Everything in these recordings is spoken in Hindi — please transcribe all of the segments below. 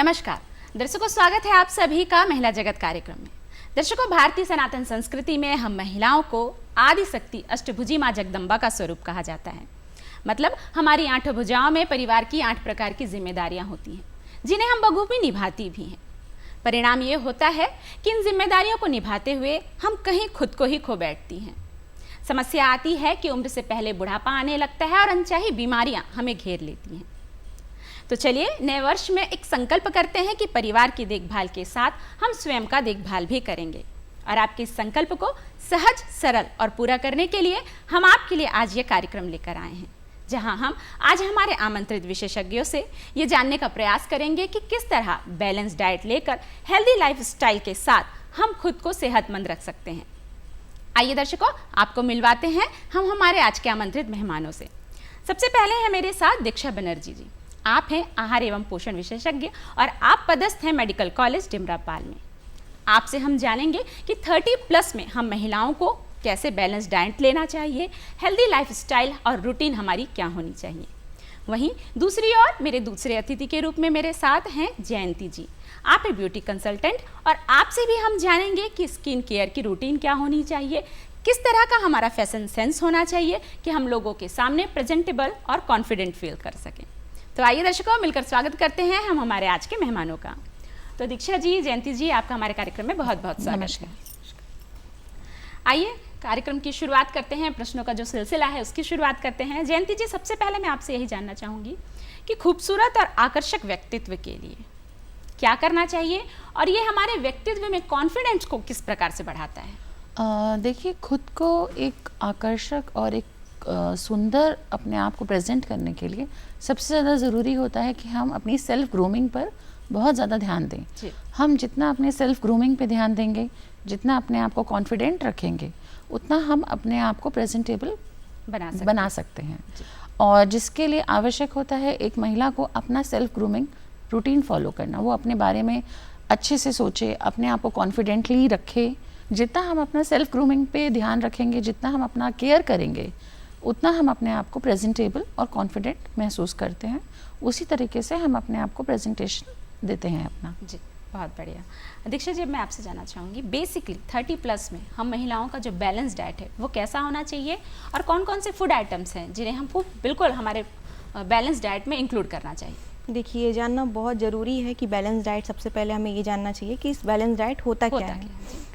नमस्कार दर्शकों, स्वागत है आप सभी का महिला जगत कार्यक्रम में। दर्शकों, भारतीय सनातन संस्कृति में हम महिलाओं को आदि शक्ति अष्टभुजी माँ जगदम्बा का स्वरूप कहा जाता है। मतलब हमारी 8 भुजाओं में परिवार की 8 प्रकार की जिम्मेदारियां होती हैं, जिन्हें हम बखूबी निभाती भी हैं। परिणाम ये होता है कि इन जिम्मेदारियों को निभाते हुए हम कहीं खुद को ही खो बैठती हैं। समस्या आती है कि उम्र से पहले बुढ़ापा आने लगता है और अनचाही बीमारियां हमें घेर लेती हैं। तो चलिए नए वर्ष में एक संकल्प करते हैं कि परिवार की देखभाल के साथ हम स्वयं का देखभाल भी करेंगे। और आपके इस संकल्प को सहज, सरल और पूरा करने के लिए हम आपके लिए आज ये कार्यक्रम लेकर आए हैं, जहां हम आज हमारे आमंत्रित विशेषज्ञों से ये जानने का प्रयास करेंगे कि किस तरह बैलेंस डाइट लेकर हेल्दी लाइफस्टाइल के साथ हम खुद को सेहतमंद रख सकते हैं। आइए दर्शकों, आपको मिलवाते हैं हम हमारे आज के आमंत्रित मेहमानों से। सबसे पहले है मेरे साथ दीक्षा बनर्जी जी। आप हैं आहार एवं पोषण विशेषज्ञ और आप पदस्थ हैं मेडिकल कॉलेज डिमरापाल में। आपसे हम जानेंगे कि 30+ में हम महिलाओं को कैसे बैलेंस डाइट लेना चाहिए, हेल्दी लाइफस्टाइल और रूटीन हमारी क्या होनी चाहिए। वहीं दूसरी ओर मेरे दूसरे अतिथि के रूप में मेरे साथ हैं जयंती जी। आप हैं ब्यूटी कंसल्टेंट और आपसे भी हम जानेंगे कि स्किन केयर की रूटीन क्या होनी चाहिए, किस तरह का हमारा फैशन सेंस होना चाहिए कि हम लोगों के सामने प्रेजेंटेबल और कॉन्फिडेंट फील कर सकें। तो आइए दर्शकों, मिलकर स्वागत करते हैं हम हमारे आज के मेहमानों का। तो दीक्षा जी, जयंती जी, आपका हमारे कार्यक्रम में बहुत बहुत स्वागत है। आइए कार्यक्रम की शुरुआत करते हैं। प्रश्नों का जो सिलसिला है उसकी शुरुआत करते हैं। जयंती जी, सबसे पहले मैं आपसे यही जानना चाहूँगी कि खूबसूरत और आकर्षक व्यक्तित्व के लिए क्या करना चाहिए और ये हमारे व्यक्तित्व में कॉन्फिडेंस को किस प्रकार से बढ़ाता है? देखिए, खुद को एक आकर्षक और एक सुंदर अपने आप को प्रेजेंट करने के लिए सबसे ज़्यादा ज़रूरी होता है कि हम अपनी सेल्फ ग्रूमिंग पर बहुत ज़्यादा ध्यान दें। हम जितना अपने सेल्फ ग्रूमिंग पे ध्यान देंगे, जितना अपने आप को कॉन्फिडेंट रखेंगे, उतना हम अपने आप को प्रेजेंटेबल बना सकते हैं। और जिसके लिए आवश्यक होता है एक महिला को अपना सेल्फ ग्रूमिंग रूटीन फॉलो करना। वो अपने बारे में अच्छे से सोचे, अपने आप को कॉन्फिडेंटली रखे। जितना हम अपना सेल्फ ग्रूमिंग पे ध्यान रखेंगे, जितना हम अपना केयर करेंगे, उतना हम अपने आप को प्रेजेंटेबल और कॉन्फिडेंट महसूस करते हैं। उसी तरीके से हम अपने आप को प्रेजेंटेशन देते हैं अपना। जी, बहुत बढ़िया। दीक्षा जी, मैं आपसे जानना चाहूँगी, बेसिकली 30+ में हम महिलाओं का जो बैलेंस डाइट है वो कैसा होना चाहिए और कौन कौन से फूड आइटम्स हैं जिन्हें हमको बिल्कुल हमारे बैलेंस डाइट में इंक्लूड करना चाहिए? देखिए, ये जानना बहुत ज़रूरी है कि बैलेंस डाइट, सबसे पहले हमें ये जानना चाहिए कि इस बैलेंस डाइट होता क्या है।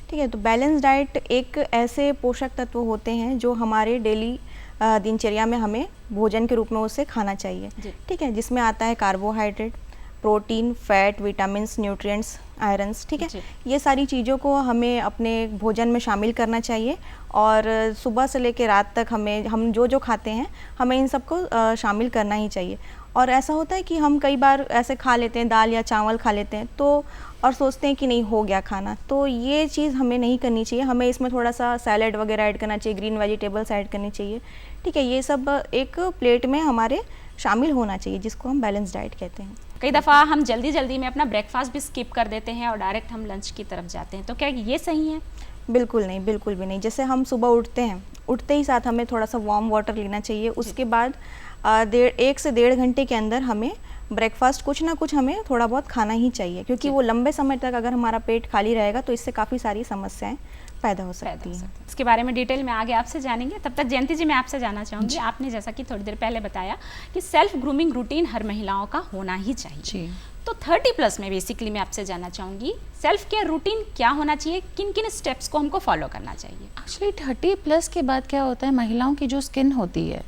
ठीक है, तो बैलेंस डाइट एक ऐसे पोषक तत्व होते हैं जो हमारे डेली दिनचर्या में हमें भोजन के रूप में उसे खाना चाहिए। ठीक है, जिसमें आता है carbohydrate, protein, fat, vitamins, nutrients, irons. ठीक है, ये सारी चीज़ों को हमें अपने भोजन में शामिल करना चाहिए और सुबह से लेकर रात तक हम जो खाते हैं हमें इन सबको शामिल करना ही चाहिए। और ऐसा होता है कि हम कई बार ऐसे खा लेते हैं, दाल या चावल खा लेते हैं तो और सोचते हैं कि नहीं हो गया खाना, तो ये चीज़ हमें नहीं करनी चाहिए। हमें इसमें थोड़ा सा सैलड वगैरह ऐड करना चाहिए, ग्रीन वेजिटेबल्स ऐड करनी चाहिए। ठीक है, ये सब एक प्लेट में हमारे शामिल होना चाहिए, जिसको हम बैलेंस डाइट कहते हैं। कई दफ़ा हम जल्दी में अपना ब्रेकफास्ट भी स्किप कर देते हैं और डायरेक्ट हम लंच की तरफ जाते हैं, तो क्या ये सही है? बिल्कुल नहीं, बिल्कुल भी नहीं। जैसे हम सुबह उठते हैं, उठते ही साथ हमें थोड़ा सा वार्म वाटर लेना चाहिए। उसके बाद 1 से 1.5 घंटे के अंदर हमें ब्रेकफास्ट कुछ ना कुछ हमें थोड़ा बहुत खाना ही चाहिए, क्योंकि वो लंबे समय तक अगर हमारा पेट खाली रहेगा तो इससे काफ़ी सारी समस्याएं पैदा हो सकती हैं। इसके बारे में डिटेल में आगे आपसे जानेंगे। तब तक जयंती जी, मैं आपसे जानना चाहूँगी, आपने जैसा कि थोड़ी देर पहले बताया कि सेल्फ ग्रूमिंग रूटीन हर महिलाओं का होना ही चाहिए। तो 30+ में बेसिकली मैं आपसे जानना चाहूँगी, सेल्फ केयर रूटीन क्या होना चाहिए, किन किन स्टेप्स को हमको फॉलो करना चाहिए? एक्चुअली 30+ के बाद क्या होता है, महिलाओं की जो स्किन होती है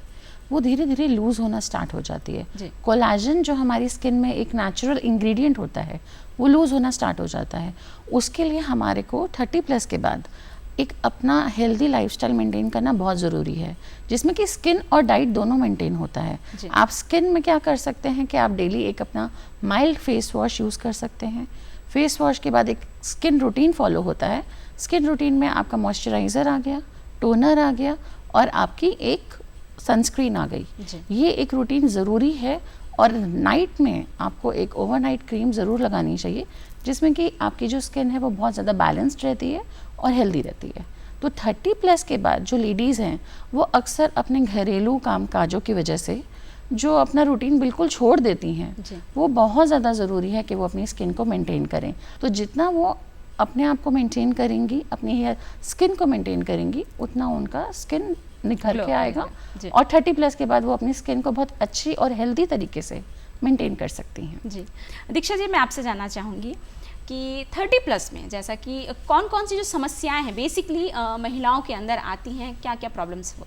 वो धीरे धीरे लूज़ होना स्टार्ट हो जाती है। कोलाजन जो हमारी स्किन में एक नेचुरल इंग्रेडिएंट होता है वो लूज़ होना स्टार्ट हो जाता है। उसके लिए हमारे को 30+ के बाद एक अपना हेल्दी लाइफस्टाइल मेंटेन करना बहुत ज़रूरी है, जिसमें कि स्किन और डाइट दोनों मेंटेन होता है। आप स्किन में क्या कर सकते हैं कि आप डेली एक अपना माइल्ड फेस वॉश यूज़ कर सकते हैं। फेस वॉश के बाद एक स्किन रूटीन फॉलो होता है। स्किन रूटीन में आपका मॉइस्चराइज़र आ गया, टोनर आ गया और आपकी एक सनस्क्रीन आ गई। ये एक रूटीन ज़रूरी है। और नाइट में आपको एक ओवरनाइट क्रीम ज़रूर लगानी चाहिए, जिसमें कि आपकी जो स्किन है वो बहुत ज़्यादा बैलेंस्ड रहती है और हेल्दी रहती है। तो 30+ के बाद जो लेडीज़ हैं वो अक्सर अपने घरेलू कामकाजों की वजह से जो अपना रूटीन बिल्कुल छोड़ देती हैं, वो बहुत ज़्यादा ज़रूरी है कि वो अपनी स्किन को मेंटेन करें। तो जितना वो अपने आप को मेंटेन करेंगी, अपनी हेयर स्किन को मेंटेन करेंगी, उतना उनका स्किन निखर के आएगा और 30+ के बाद वो अपनी स्किन को बहुत अच्छी और हेल्दी तरीके से मेंटेन कर सकती हैं। जी दीक्षा जी, मैं आपसे जानना चाहूँगी कि 30+ में जैसा कि कौन कौन सी जो समस्याएं हैं बेसिकली महिलाओं के अंदर आती हैं, क्या क्या प्रॉब्लम्स हो?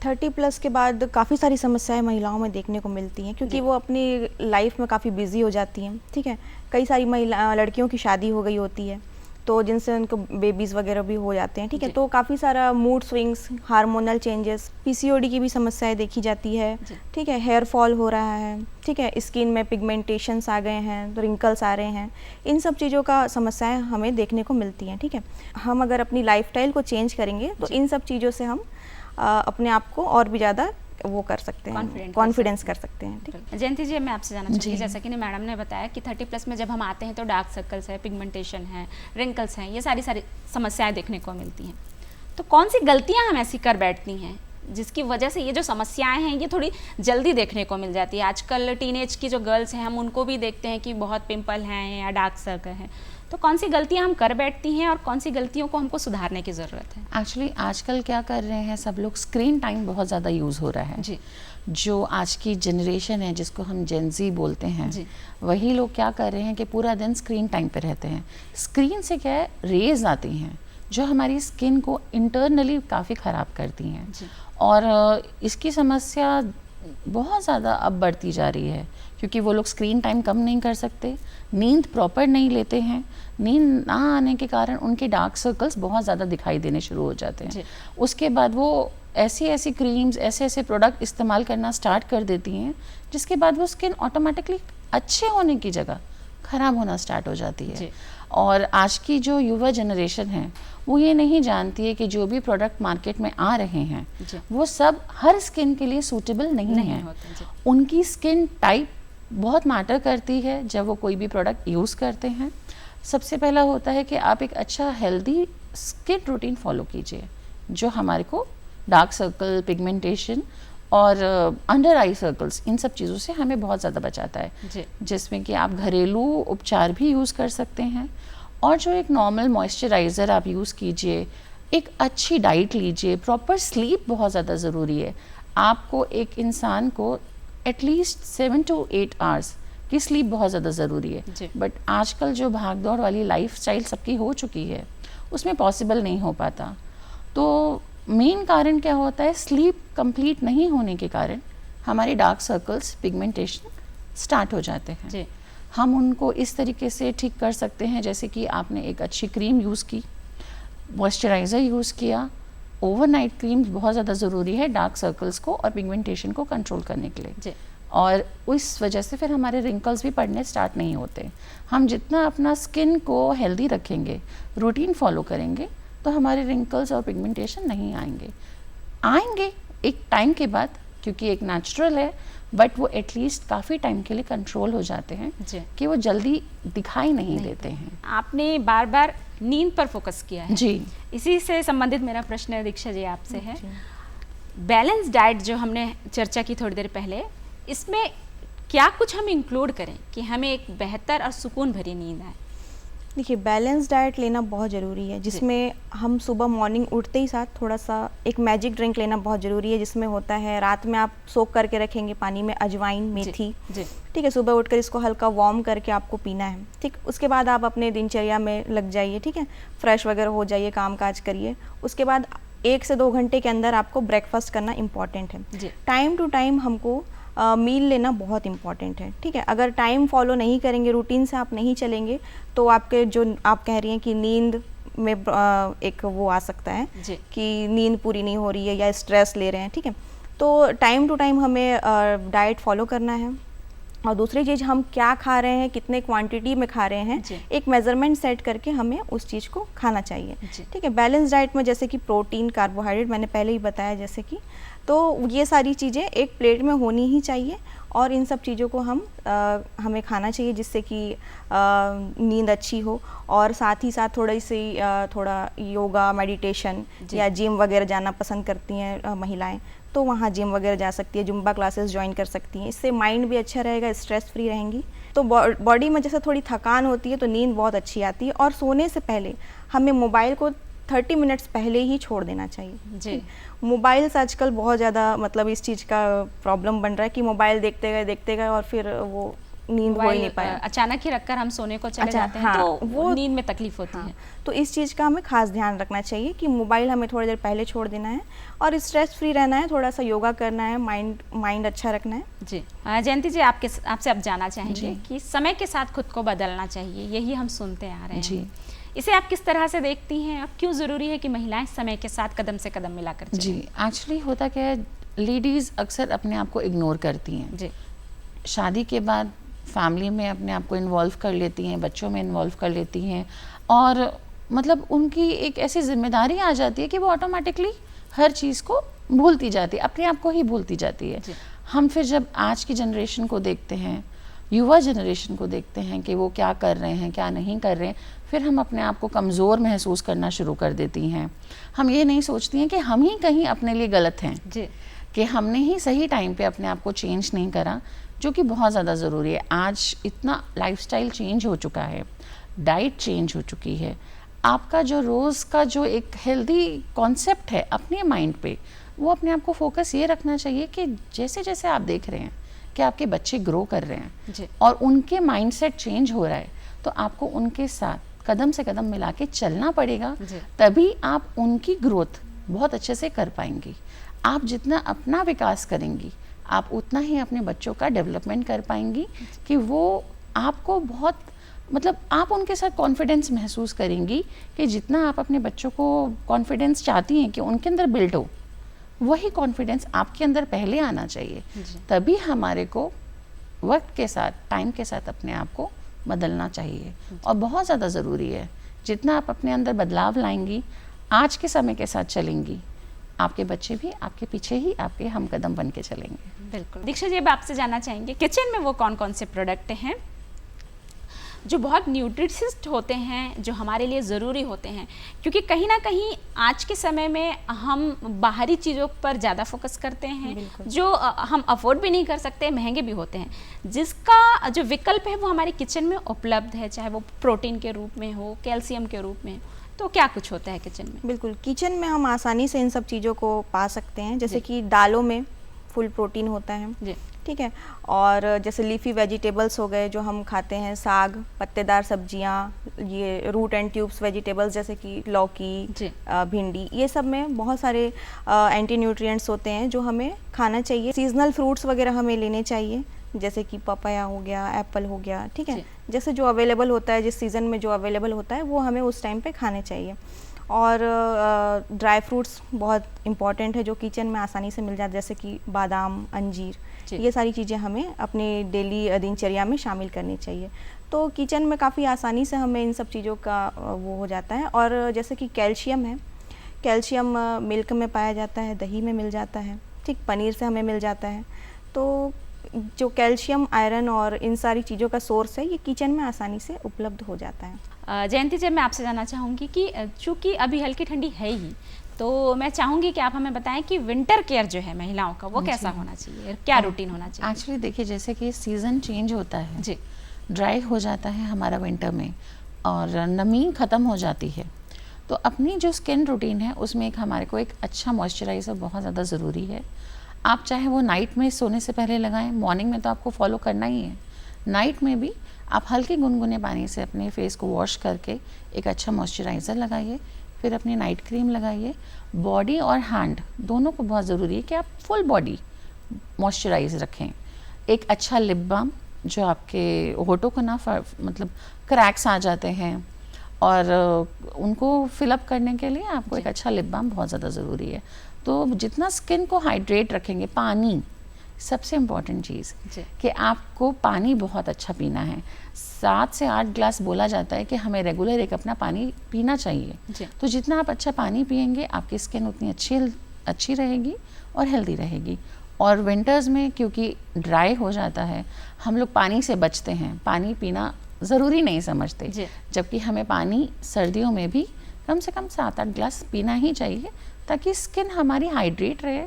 30+ के बाद काफ़ी सारी समस्याएं महिलाओं में देखने को मिलती हैं, क्योंकि वो अपनी लाइफ में काफ़ी बिजी हो जाती हैं। ठीक है, कई सारी लड़कियों की शादी हो गई होती है, तो जिनसे उनको बेबीज़ वगैरह भी हो जाते हैं। ठीक है, तो काफ़ी सारा mood swings, hormonal changes, PCOD की भी समस्याएं देखी जाती है। ठीक है, हेयर फॉल हो रहा है। ठीक है, स्किन में पिगमेंटेशंस आ गए हैं, तो रिंकल्स आ रहे हैं। इन सब चीज़ों का समस्याएं हमें देखने को मिलती हैं। ठीक है, हम अगर अपनी लाइफस्टाइल को चेंज करेंगे तो इन सब चीज़ों से हम अपने आप को और भी ज़्यादा वो कर सकते हैं, कॉन्फिडेंस कर सकते हैं। ठीक है, जयंती जी, मैं आपसे जानना चाहूँगी, जैसा कि मैडम ने बताया कि 30+ में जब हम आते हैं तो डार्क सर्कल्स है, पिगमेंटेशन है, रिंकल्स हैं, ये सारी समस्याएं देखने को मिलती हैं। तो कौन सी गलतियां हम ऐसी कर बैठती हैं जिसकी वजह से ये जो समस्याएं हैं ये थोड़ी जल्दी देखने को मिल जाती है? आजकल टीनेज की जो गर्ल्स हैं हम उनको भी देखते हैं कि बहुत पिंपल हैं या डार्क सर्कल हैं, तो कौन सी गलतियां हम कर बैठती हैं और कौन सी गलतियों को हमको सुधारने की ज़रूरत है? एक्चुअली आजकल क्या कर रहे हैं सब लोग, स्क्रीन टाइम बहुत ज़्यादा यूज़ हो रहा है जी। जो आज की जनरेशन है जिसको हम जेन ज़ी बोलते हैं जी। वही लोग क्या कर रहे हैं कि पूरा दिन स्क्रीन टाइम पे रहते हैं। स्क्रीन से क्या है, रेज आती हैं जो हमारी स्किन को इंटरनली काफ़ी ख़राब करती हैं और इसकी समस्या बहुत ज़्यादा अब बढ़ती जा रही है क्योंकि वो लोग स्क्रीन टाइम कम नहीं कर सकते, नींद प्रॉपर नहीं लेते हैं। नींद ना आने के कारण उनके डार्क सर्कल्स बहुत ज़्यादा दिखाई देने शुरू हो जाते हैं। उसके बाद वो ऐसी क्रीम्स, ऐसे प्रोडक्ट इस्तेमाल करना स्टार्ट कर देती हैं जिसके बाद वो स्किन ऑटोमेटिकली अच्छे होने की जगह ख़राब होना स्टार्ट हो जाती है। और आज की जो युवा जनरेशन है वो ये नहीं जानती है कि जो भी प्रोडक्ट मार्केट में आ रहे हैं वो सब हर स्किन के लिए सूटेबल नहीं है। उनकी स्किन टाइप बहुत मैटर करती है जब वो कोई भी प्रोडक्ट यूज़ करते हैं। सबसे पहला होता है कि आप एक अच्छा हेल्दी स्किन रूटीन फॉलो कीजिए जो हमारे को डार्क सर्कल, पिगमेंटेशन और अंडर आई सर्कल्स, इन सब चीज़ों से हमें बहुत ज़्यादा बचाता है, जिसमें कि आप घरेलू उपचार भी यूज़ कर सकते हैं। और जो एक नॉर्मल मॉइस्चराइज़र आप यूज़ कीजिए, एक अच्छी डाइट लीजिए, प्रॉपर स्लीप बहुत ज़्यादा ज़रूरी है। आपको एक इंसान को एटलीस्ट 7 to 8 आवर्स की स्लीप बहुत ज़्यादा ज़रूरी है। बट आजकल जो भाग दौड़ वाली लाइफस्टाइल सबकी हो चुकी है उसमें पॉसिबल नहीं हो पाता। तो मेन कारण क्या होता है, स्लीप कंप्लीट नहीं होने के कारण हमारे डार्क सर्कल्स, पिगमेंटेशन स्टार्ट हो जाते हैं। हम उनको इस तरीके से ठीक कर सकते हैं जैसे कि आपने एक अच्छी क्रीम यूज़ की, मॉइस्चराइज़र यूज़ किया। ओवरनाइट क्रीम्स बहुत ज़्यादा ज़रूरी है डार्क सर्कल्स को और पिगमेंटेशन को कंट्रोल करने के लिए। और उस वजह से फिर हमारे रिंकल्स भी पड़ने स्टार्ट नहीं होते। हम जितना अपना स्किन को हेल्दी रखेंगे, रूटीन फॉलो करेंगे, तो हमारे रिंकल्स और पिगमेंटेशन नहीं आएंगे एक टाइम के बाद, क्योंकि एक नेचुरल है, बट वो एटलीस्ट काफ़ी टाइम के लिए कंट्रोल हो जाते हैं कि वो जल्दी दिखाई नहीं देते हैं। आपने बार बार नींद पर फोकस किया है जी, इसी से संबंधित मेरा प्रश्न है दीक्षा जी आपसे है, बैलेंस डाइट जो हमने चर्चा की थोड़ी देर पहले, इसमें क्या कुछ हम इंक्लूड करें कि हमें एक बेहतर और सुकून भरी नींद आए? देखिए, बैलेंस डाइट लेना बहुत ज़रूरी है, जिसमें हम सुबह मॉर्निंग उठते ही साथ थोड़ा सा एक मैजिक ड्रिंक लेना बहुत ज़रूरी है, जिसमें होता है रात में आप सोक करके रखेंगे पानी में अजवाइन, मेथी। ठीक है, सुबह उठकर इसको हल्का वार्म करके आपको पीना है। ठीक, उसके बाद आप अपने दिनचर्या में लग जाइए। ठीक है, फ्रेश वगैरह हो जाइए, काम काज करिए। उसके बाद 1 से 2 घंटे के अंदर आपको ब्रेकफास्ट करना इम्पॉर्टेंट है। टाइम टू टाइम हमको मील लेना बहुत इंपॉर्टेंट है। ठीक है, अगर टाइम फॉलो नहीं करेंगे, रूटीन से आप नहीं चलेंगे, तो आपके जो आप कह रही हैं कि नींद में एक वो आ सकता है कि नींद पूरी नहीं हो रही है या स्ट्रेस ले रहे हैं। ठीक है, तो टाइम टू टाइम हमें डाइट फॉलो करना है। और दूसरी चीज़, हम क्या खा रहे हैं, कितने क्वांटिटी में खा रहे हैं, एक मेजरमेंट सेट करके हमें उस चीज़ को खाना चाहिए। ठीक है, बैलेंस डाइट में जैसे कि प्रोटीन, कार्बोहाइड्रेट मैंने पहले ही बताया, जैसे कि तो ये सारी चीज़ें एक प्लेट में होनी ही चाहिए और इन सब चीज़ों को हमें खाना चाहिए जिससे कि नींद अच्छी हो। और साथ ही साथ थोड़ा योगा, मेडिटेशन या जिम वगैरह जाना पसंद करती हैं महिलाएं, तो वहाँ जिम वगैरह जा सकती है, जुम्बा क्लासेस ज्वाइन कर सकती हैं। इससे माइंड भी अच्छा रहेगा, स्ट्रेस फ्री रहेंगी। तो बॉडी में जैसे थोड़ी थकान होती है तो नींद बहुत अच्छी आती है। और सोने से पहले हमें मोबाइल को 30 मिनट्स पहले ही छोड़ देना चाहिए जी। मोबाइल्स आजकल बहुत ज़्यादा मतलब इस चीज़ का प्रॉब्लम बन रहा है कि मोबाइल देखते गए और फिर वो नींद हो ही नहीं पाया, अचानक ही रखकर हम सोने को चले जाते हैं। हाँ, तो वो नींद में तकलीफ होती है। तो इस चीज़ का हमें खास ध्यान रखना चाहिए कि मोबाइल हमें थोड़ी देर पहले छोड़ देना है और स्ट्रेस फ्री रहना है, थोड़ा सा योगा करना है, माइंड अच्छा रखना है जी। जयंती जी, आपसे अब जानना चाहेंगे कि समय के साथ खुद को बदलना चाहिए, यही हम सुनते आ रहे हैं जी। इसे आप किस तरह से देखती हैं? अब क्यों ज़रूरी है कि महिलाएं समय के साथ कदम से कदम मिलाकर चलें? जी, एक्चुअली होता क्या है, लेडीज़ अक्सर अपने आप को इग्नोर करती हैं जी। शादी के बाद फैमिली में अपने आप को इन्वॉल्व कर लेती हैं, बच्चों में इन्वॉल्व कर लेती हैं और मतलब उनकी एक ऐसी जिम्मेदारी आ जाती है कि वो ऑटोमेटिकली हर चीज़ को भूलती जाती है, अपने आप को ही भूलती जाती है। हम फिर जब आज की जनरेशन को देखते हैं, युवा जनरेशन को देखते हैं कि वो क्या कर रहे हैं, क्या नहीं कर रहे हैं, फिर हम अपने आप को कमज़ोर महसूस करना शुरू कर देती हैं। हम ये नहीं सोचती हैं कि हम ही कहीं अपने लिए गलत हैं जी। कि हमने ही सही टाइम पे अपने आप को चेंज नहीं करा, जो कि बहुत ज़्यादा ज़रूरी है। आज इतना लाइफस्टाइल चेंज हो चुका है, डाइट चेंज हो चुकी है, आपका जो रोज़ का जो एक हेल्दी कॉन्सेप्ट है अपने माइंड पे, वो अपने आप को फोकस ये रखना चाहिए कि जैसे जैसे आप देख रहे हैं कि आपके बच्चे ग्रो कर रहे हैं और उनके माइंडसेट चेंज हो रहा है, तो आपको उनके साथ कदम से कदम मिला के चलना पड़ेगा, तभी आप उनकी ग्रोथ बहुत अच्छे से कर पाएंगी। आप जितना अपना विकास करेंगी, आप उतना ही अपने बच्चों का डेवलपमेंट कर पाएंगी कि वो आपको बहुत मतलब आप उनके साथ कॉन्फिडेंस महसूस करेंगी कि जितना आप अपने बच्चों को कॉन्फिडेंस चाहती हैं कि उनके अंदर बिल्ड हो, वही कॉन्फिडेंस आपके अंदर पहले आना चाहिए। तभी हमारे को वक्त के साथ, टाइम के साथ अपने आप को बदलना चाहिए और बहुत ज़्यादा ज़रूरी है। जितना आप अपने अंदर बदलाव लाएंगी, आज के समय के साथ चलेंगी, आपके बच्चे भी आपके पीछे ही आपके हम कदम बन के चलेंगे। बिल्कुल। दीक्षा जी, अब आपसे जानना चाहेंगे किचन में वो कौन कौन से प्रोडक्ट हैं जो बहुत न्यूट्रिशिस्ट होते हैं, जो हमारे लिए ज़रूरी होते हैं, क्योंकि कहीं ना कहीं आज के समय में हम बाहरी चीज़ों पर ज़्यादा फोकस करते हैं जो हम अफोर्ड भी नहीं कर सकते, महंगे भी होते हैं, जिसका जो विकल्प है वो हमारे किचन में उपलब्ध है, चाहे वो प्रोटीन के रूप में हो, कैल्शियम के रूप में। तो क्या कुछ होता है किचन में? बिल्कुल, किचन में हम आसानी से इन सब चीज़ों को पा सकते हैं, जैसे कि दालों में फुल प्रोटीन होता है, ठीक है। और जैसे लीफी वेजिटेबल्स हो गए जो हम खाते हैं, साग, पत्तेदार सब्जियां, ये रूट एंड ट्यूब्स वेजिटेबल्स जैसे कि लौकी, भिंडी, ये सब में बहुत सारे एंटी न्यूट्रिएंट्स होते हैं जो हमें खाना चाहिए। सीजनल फ्रूट्स वगैरह हमें लेने चाहिए, जैसे कि पपाया हो गया, एप्पल हो गया, ठीक है। जैसे जो अवेलेबल होता है, जिस सीज़न में जो अवेलेबल होता है वो हमें उस टाइम पे खाने चाहिए। और ड्राई फ्रूट्स बहुत इम्पॉर्टेंट है जो किचन में आसानी से मिल जाते, जैसे कि बादाम, अंजीर, ये सारी चीज़ें हमें अपनी डेली दिनचर्या में शामिल करनी चाहिए। तो किचन में काफ़ी आसानी से हमें इन सब चीज़ों का वो हो जाता है। और जैसे कि कैल्शियम है, कैल्शियम मिल्क में पाया जाता है, दही में मिल जाता है, ठीक, पनीर से हमें मिल जाता है। तो जो कैल्शियम, आयरन और इन सारी चीज़ों का सोर्स है, ये किचन में आसानी से उपलब्ध हो जाता है। जयंती जी, मैं आपसे जानना चाहूँगी कि चूँकि अभी हल्की ठंडी है ही, तो मैं चाहूँगी कि आप हमें बताएं कि विंटर केयर जो है महिलाओं का, वो कैसा होना चाहिए, क्या रूटीन होना चाहिए? एक्चुअली देखिए, जैसे कि सीज़न चेंज होता है जी, ड्राई हो जाता है हमारा विंटर में और नमी ख़त्म हो जाती है, तो अपनी जो स्किन रूटीन है उसमें एक हमारे को एक अच्छा मॉइस्चराइज़र बहुत ज़्यादा ज़रूरी है। आप चाहे वो नाइट में सोने से पहले लगाएं, मॉर्निंग में तो आपको फॉलो करना ही है, नाइट में भी आप हल्के गुनगुने पानी से अपने फेस को वॉश करके एक अच्छा मॉइस्चराइज़र लगाइए, फिर अपनी नाइट क्रीम लगाइए। बॉडी और हैंड दोनों को बहुत ज़रूरी है कि आप फुल बॉडी मॉइस्चराइज रखें। एक अच्छा लिप बाम जो आपके होठों को ना मतलब क्रैक्स आ जाते हैं और उनको फिलअप करने के लिए आपको एक अच्छा लिप बाम बहुत ज़्यादा ज़रूरी है। तो जितना स्किन को हाइड्रेट रखेंगे, पानी सबसे इम्पॉर्टेंट चीज़ कि आपको पानी बहुत अच्छा पीना है। 7 से 8 ग्लास बोला जाता है कि हमें रेगुलर एक अपना पानी पीना चाहिए। तो जितना आप अच्छा पानी पिएंगे, आपकी स्किन उतनी अच्छी रहेगी और हेल्दी रहेगी। और विंटर्स में क्योंकि ड्राई हो जाता है, हम लोग पानी से बचते हैं, पानी पीना ज़रूरी नहीं समझते, जबकि हमें पानी सर्दियों में भी कम से कम 7-8 ग्लास पीना ही चाहिए ताकि स्किन हमारी हाइड्रेट रहे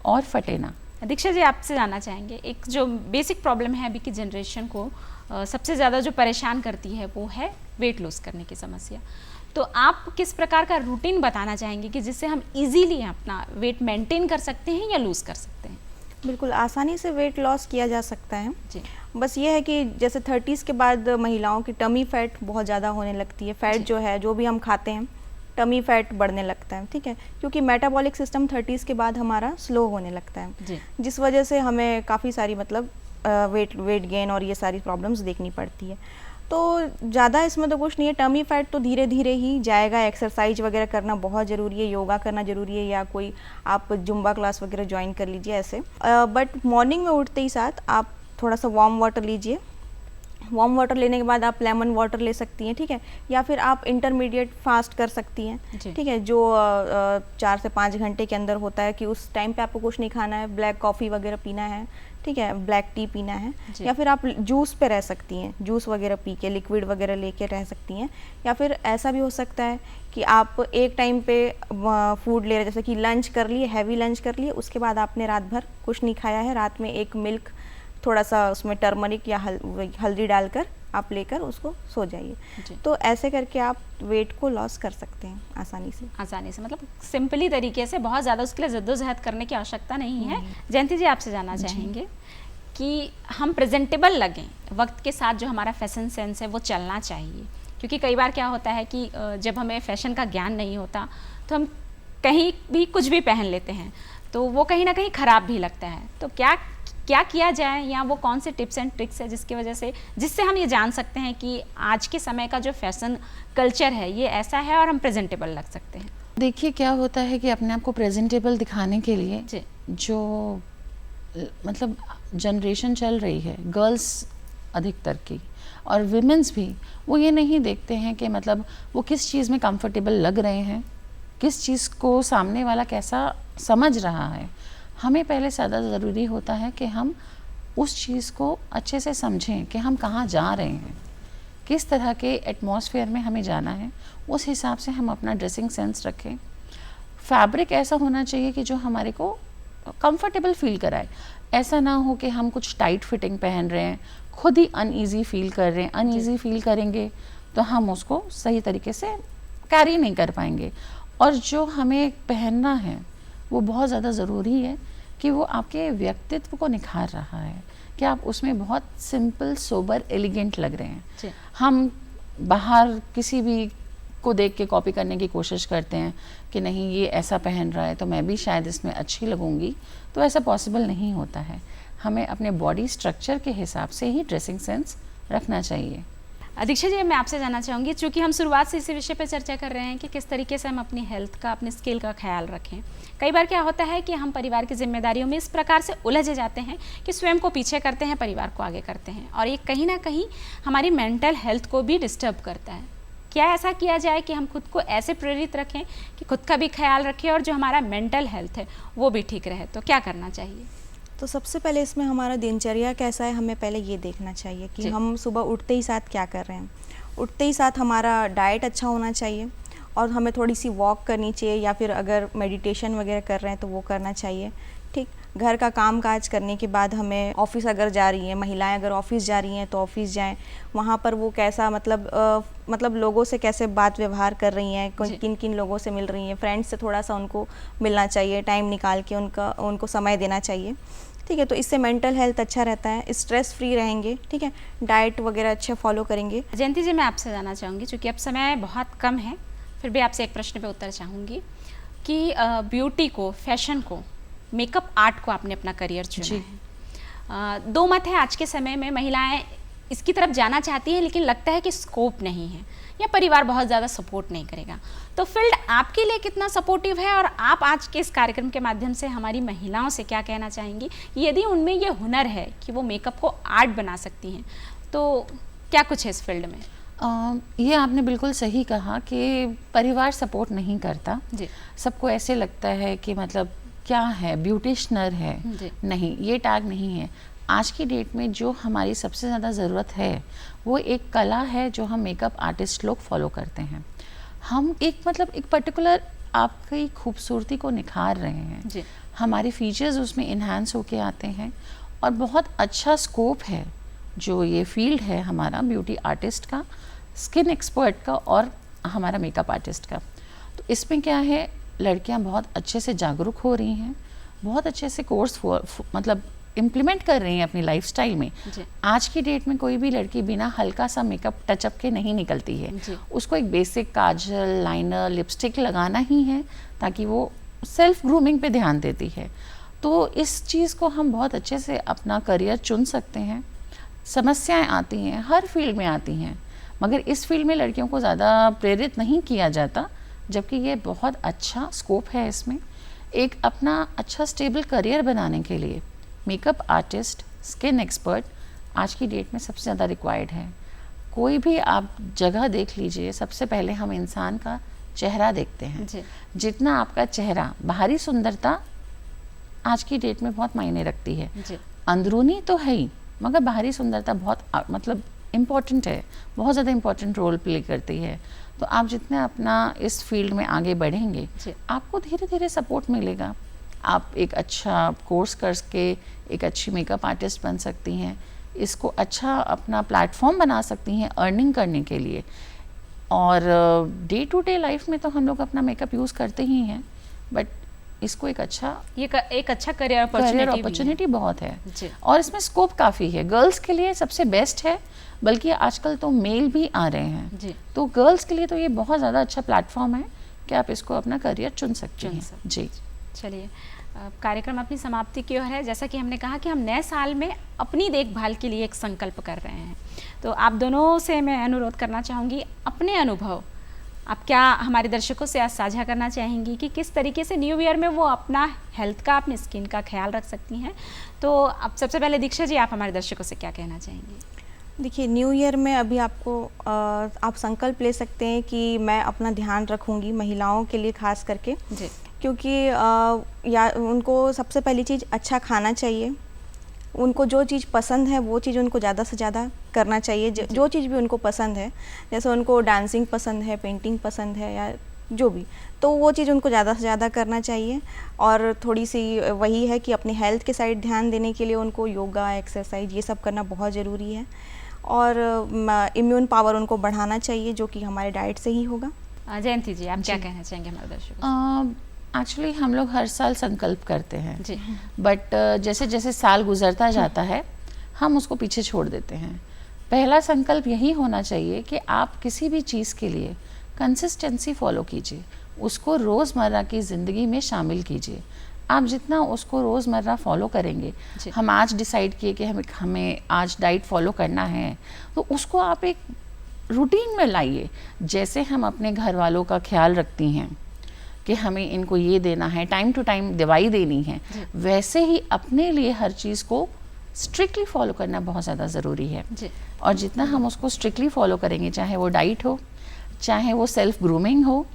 और फटे ना। दीक्षा जी, आपसे जानना चाहेंगे, एक जो बेसिक प्रॉब्लम है अभी की जनरेशन को सबसे ज़्यादा जो परेशान करती है वो है वेट लॉस करने की समस्या। तो आप किस प्रकार का रूटीन बताना चाहेंगे कि जिससे हम इजीली अपना वेट मेंटेन कर सकते हैं या लूज़ कर सकते हैं? बिल्कुल आसानी से वेट लॉस किया जा सकता है जी। बस ये है कि जैसे 30s के बाद महिलाओं की टमी फैट बहुत ज़्यादा होने लगती है। फैट जो है, जो भी हम खाते हैं, टमी फैट बढ़ने लगता है, ठीक है, क्योंकि मेटाबॉलिक सिस्टम 30s के बाद हमारा स्लो होने लगता है जी। जिस वजह से हमें काफ़ी सारी मतलब वेट गेन और ये सारी प्रॉब्लम्स देखनी पड़ती है। तो ज़्यादा इसमें तो कुछ नहीं है, टमी फैट तो धीरे धीरे ही जाएगा। एक्सरसाइज वगैरह करना बहुत ज़रूरी है, योगा करना ज़रूरी है, या कोई आप जुम्बा क्लास वगैरह ज्वाइन कर लीजिए ऐसे। बट मॉर्निंग में उठते ही साथ आप थोड़ा सा वार्म वाटर लीजिए। वार्म वाटर लेने के बाद आप लेमन वाटर ले सकती हैं, ठीक है, या फिर आप इंटरमीडिएट फास्ट कर सकती हैं, ठीक है, जो 4 से 5 घंटे के अंदर होता है कि उस टाइम पे आपको कुछ नहीं खाना है, ब्लैक कॉफ़ी वगैरह पीना है, ठीक है, ब्लैक टी पीना है, या फिर आप जूस पे रह सकती हैं, जूस वगैरह पी के, लिक्विड वगैरह लेके रह सकती हैं। या फिर ऐसा भी हो सकता है कि आप एक टाइम पे फूड ले रहे, जैसे कि लंच कर लिए, हैवी लंच कर लिए, उसके बाद आपने रात भर कुछ नहीं खाया है, रात में एक मिल्क, थोड़ा सा उसमें टर्मरिक या हल्दी डालकर आप लेकर उसको सो जाइए। तो ऐसे करके आप वेट को लॉस कर सकते हैं आसानी से, मतलब सिंपली तरीके से। बहुत ज़्यादा उसके लिए जद्दोजहद करने की आवश्यकता नहीं है। जयंती जी, आपसे जानना चाहेंगे कि हम प्रेजेंटेबल लगें, वक्त के साथ जो हमारा फैशन सेंस है वो चलना चाहिए, क्योंकि कई बार क्या होता है कि जब हमें फैशन का ज्ञान नहीं होता तो हम कहीं भी कुछ भी पहन लेते हैं, तो वो कहीं ना कहीं ख़राब भी लगता है। तो क्या किया जाए, या वो कौन से टिप्स एंड ट्रिक्स है जिससे हम ये जान सकते हैं कि आज के समय का जो फैशन कल्चर है ये ऐसा है और हम प्रेजेंटेबल लग सकते हैं? देखिए, क्या होता है कि अपने आप को प्रेजेंटेबल दिखाने के लिए जो मतलब जनरेशन चल रही है, गर्ल्स अधिकतर की और विमेंस भी, वो ये नहीं देखते हैं कि मतलब वो किस चीज़ में कंफर्टेबल लग रहे हैं, किस चीज़ को सामने वाला कैसा समझ रहा है। हमें पहले ज़्यादा ज़रूरी होता है कि हम उस चीज़ को अच्छे से समझें कि हम कहाँ जा रहे हैं, किस तरह के एटमॉस्फेयर में हमें जाना है, उस हिसाब से हम अपना ड्रेसिंग सेंस रखें। फैब्रिक ऐसा होना चाहिए कि जो हमारे को कंफर्टेबल फील कराए। ऐसा ना हो कि हम कुछ टाइट फिटिंग पहन रहे हैं, खुद ही अनईजी फील कर रहे हैं। अनईजी फील करेंगे तो हम उसको सही तरीके से कैरी नहीं कर पाएंगे। और जो हमें पहनना है वो बहुत ज़्यादा ज़रूरी है कि वो आपके व्यक्तित्व को निखार रहा है, कि आप उसमें बहुत सिंपल, सोबर, एलिगेंट लग रहे हैं। हम बाहर किसी भी को देख के कॉपी करने की कोशिश करते हैं कि नहीं ये ऐसा पहन रहा है तो मैं भी शायद इसमें अच्छी लगूंगी, तो ऐसा पॉसिबल नहीं होता है। हमें अपने बॉडी स्ट्रक्चर के हिसाब से ही ड्रेसिंग सेंस रखना चाहिए। दीक्षा जी, मैं आपसे जानना चाहूँगी, चूँकि हम शुरुआत से इसी विषय पर चर्चा कर रहे हैं कि किस तरीके से हम अपनी हेल्थ का, अपने स्किल का ख्याल रखें। कई बार क्या होता है कि हम परिवार की जिम्मेदारियों में इस प्रकार से उलझे जाते हैं कि स्वयं को पीछे करते हैं, परिवार को आगे करते हैं, और ये कहीं ना कहीं हमारी मेंटल हेल्थ को भी डिस्टर्ब करता है। क्या ऐसा किया जाए कि हम खुद को ऐसे प्रेरित रखें कि खुद का भी ख्याल रखें और जो हमारा मेंटल हेल्थ है वो भी ठीक रहे? तो क्या करना चाहिए? तो सबसे पहले इसमें हमारा दिनचर्या कैसा है, हमें पहले ये देखना चाहिए कि हम सुबह उठते ही साथ क्या कर रहे हैं। उठते ही साथ हमारा डाइट अच्छा होना चाहिए, और हमें थोड़ी सी वॉक करनी चाहिए, या फिर अगर मेडिटेशन वगैरह कर रहे हैं तो वो करना चाहिए, ठीक। घर का काम काज करने के बाद हमें ऑफिस अगर जा रही हैं महिलाएं, अगर ऑफिस जा रही हैं तो ऑफिस जाएं, वहाँ पर वो कैसा मतलब लोगों से कैसे बात व्यवहार कर रही हैं, किन किन लोगों से मिल रही हैं, फ्रेंड्स से थोड़ा सा उनको मिलना चाहिए, टाइम निकाल के उनको समय देना चाहिए, ठीक है। तो इससे मेंटल हेल्थ अच्छा रहता है, स्ट्रेस फ्री रहेंगे, ठीक है। डाइट वगैरह अच्छे फॉलो करेंगे। जयंती जी, मैं आपसे जानना चाहूँगी, चूँकि अब समय बहुत कम है, फिर भी आपसे एक प्रश्न पे उत्तर चाहूँगी कि ब्यूटी को, फैशन को, मेकअप आर्ट को आपने अपना करियर चुना है। दो मत है आज के समय में, महिलाएं इसकी तरफ जाना चाहती हैं लेकिन लगता है कि स्कोप नहीं है, या परिवार बहुत ज़्यादा सपोर्ट नहीं करेगा। तो फील्ड आपके लिए कितना सपोर्टिव है, और आप आज के इस कार्यक्रम के माध्यम से हमारी महिलाओं से क्या कहना चाहेंगी कि यदि उनमें ये हुनर है कि वो मेकअप को आर्ट बना सकती हैं, तो क्या कुछ है इस फील्ड में? ये आपने बिल्कुल सही कहा कि परिवार सपोर्ट नहीं करता जी। सबको ऐसे लगता है कि मतलब क्या है, ब्यूटिशनर है, नहीं, ये टैग नहीं है। आज की डेट में जो हमारी सबसे ज़्यादा ज़रूरत है वो एक कला है जो हम मेकअप आर्टिस्ट लोग फॉलो करते हैं। हम एक पर्टिकुलर आपकी खूबसूरती को निखार रहे हैं जी। हमारे फीचर्स उसमें इन्हांस होके आते हैं और बहुत अच्छा स्कोप है जो ये फील्ड है हमारा ब्यूटी आर्टिस्ट का, स्किन एक्सपर्ट का और हमारा मेकअप आर्टिस्ट का। तो इसमें क्या है, लड़कियां बहुत अच्छे से जागरूक हो रही हैं, बहुत अच्छे से कोर्स मतलब इम्प्लीमेंट कर रही हैं अपनी लाइफस्टाइल में। आज की डेट में कोई भी लड़की बिना हल्का सा मेकअप टचअप के नहीं निकलती है। उसको एक बेसिक काजल, लाइनर, लिपस्टिक लगाना ही है ताकि वो सेल्फ ग्रूमिंग पे ध्यान देती है। तो इस चीज़ को हम बहुत अच्छे से अपना करियर चुन सकते हैं। समस्याएं आती हैं, हर फील्ड में आती हैं, मगर इस फील्ड में लड़कियों को ज़्यादा प्रेरित नहीं किया जाता, जबकि ये बहुत अच्छा स्कोप है इसमें। एक अपना अच्छा स्टेबल करियर बनाने के लिए मेकअप आर्टिस्ट, स्किन एक्सपर्ट आज की डेट में सबसे ज़्यादा रिक्वायर्ड है। कोई भी आप जगह देख लीजिए, सबसे पहले हम इंसान का चेहरा देखते हैं। जितना आपका चेहरा, बाहरी सुंदरता आज की डेट में बहुत मायने रखती है। अंदरूनी तो है ही, मगर बाहरी सुंदरता बहुत मतलब इम्पॉर्टेंट है, बहुत ज़्यादा इम्पॉर्टेंट रोल प्ले करती है। तो आप जितना अपना इस फील्ड में आगे बढ़ेंगे, आपको धीरे धीरे सपोर्ट मिलेगा। आप एक अच्छा कोर्स करके एक अच्छी मेकअप आर्टिस्ट बन सकती हैं, इसको अच्छा अपना प्लेटफॉर्म बना सकती हैं अर्निंग करने के लिए। और डे टू डे लाइफ में तो हम लोग अपना मेकअप यूज़ करते ही हैं, बट इसको एक अच्छा करियर अपॉर्चुनिटी बहुत है और इसमें स्कोप काफ़ी है। गर्ल्स के लिए सबसे बेस्ट है, बल्कि आजकल तो मेल भी आ रहे हैं, तो गर्ल्स के लिए तो ये बहुत ज़्यादा अच्छा प्लेटफॉर्म है कि आप इसको अपना करियर चुन सकते हैं। जी चलिए, कार्यक्रम अपनी समाप्ति की ओर है। जैसा कि हमने कहा कि हम नए साल में अपनी देखभाल के लिए एक संकल्प कर रहे हैं, तो आप दोनों से मैं अनुरोध करना चाहूँगी, अपने अनुभव आप क्या हमारे दर्शकों से आज साझा करना चाहेंगी कि किस तरीके से न्यू ईयर में वो अपना हेल्थ का, अपनी स्किन का ख्याल रख सकती हैं। तो अब सबसे पहले दीक्षा जी, आप हमारे दर्शकों से क्या कहना चाहेंगी? देखिए, न्यू ईयर में अभी आपको आप संकल्प ले सकते हैं कि मैं अपना ध्यान रखूंगी, महिलाओं के लिए खास करके जी। क्योंकि या उनको सबसे पहली चीज़ अच्छा खाना चाहिए, उनको जो चीज़ पसंद है वो चीज़ उनको ज़्यादा से ज़्यादा करना चाहिए। जो चीज़ भी उनको पसंद है, जैसे उनको डांसिंग पसंद है, पेंटिंग पसंद है या जो भी, तो वो चीज़ उनको ज़्यादा से ज़्यादा करना चाहिए। और थोड़ी सी वही है कि अपनी हेल्थ के साइड ध्यान देने के लिए उनको योगा, एक्सरसाइज ये सब करना बहुत ज़रूरी है। और इम्यून पावर उनको बढ़ाना चाहिए, जो कि हमारे डाइट से ही होगा। जयंती जी, आप क्या कहना चाहेंगे हमारे दर्शकों? एक्चुअली हम लोग हर साल संकल्प करते हैं जी, बट जैसे जैसे साल गुजरता जाता है हम उसको पीछे छोड़ देते हैं। पहला संकल्प यही होना चाहिए कि आप किसी भी चीज़ के लिए कंसिस्टेंसी फॉलो कीजिए, उसको रोज़मर्रा की ज़िंदगी में शामिल कीजिए। आप जितना उसको रोज़मर्रा फॉलो करेंगे, हम आज डिसाइड किए कि हमें आज डाइट फॉलो करना है, तो उसको आप एक रूटीन में लाइए। जैसे हम अपने घर वालों का ख्याल रखती हैं कि हमें इनको ये देना है, टाइम टू टाइम दवाई देनी है, वैसे ही अपने लिए हर चीज़ को स्ट्रिक्टली फॉलो करना बहुत ज़्यादा ज़रूरी है। और जितना हम उसको स्ट्रिक्टली फॉलो करेंगे, चाहे वो डाइट हो, चाहे वो सेल्फ ग्रूमिंग हो,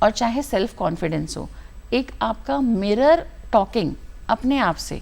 और चाहे सेल्फ कॉन्फिडेंस हो, एक आपका मिरर टॉकिंग अपने आप से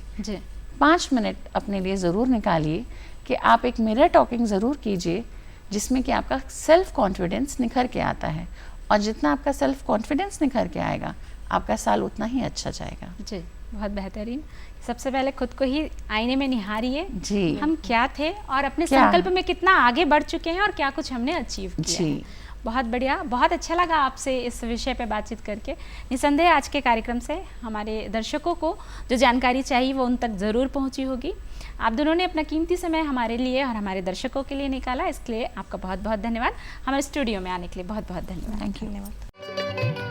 5 मिनट अपने लिए ज़रूर निकालिए कि आप एक मिरर टॉकिंग ज़रूर कीजिए, जिसमें कि आपका सेल्फ कॉन्फिडेंस निखर के आता है। और जितना आपका सेल्फ कॉन्फिडेंस निखर के आएगा, आपका साल उतना ही अच्छा जाएगा। जी, बहुत बेहतरीन। सबसे पहले खुद को ही आईने में निहारिए जी, हम क्या थे और अपने संकल्प में कितना आगे बढ़ चुके हैं और क्या कुछ हमने अचीव किया है। बहुत बढ़िया, बहुत अच्छा लगा आपसे इस विषय पे बातचीत करके। निसंदेह आज के कार्यक्रम से हमारे दर्शकों को जो जानकारी चाहिए वो उन तक ज़रूर पहुंची होगी। आप दोनों ने अपना कीमती समय हमारे लिए और हमारे दर्शकों के लिए निकाला, इसके लिए आपका बहुत बहुत धन्यवाद। हमारे स्टूडियो में आने के लिए बहुत बहुत धन्यवाद। धन्यवाद।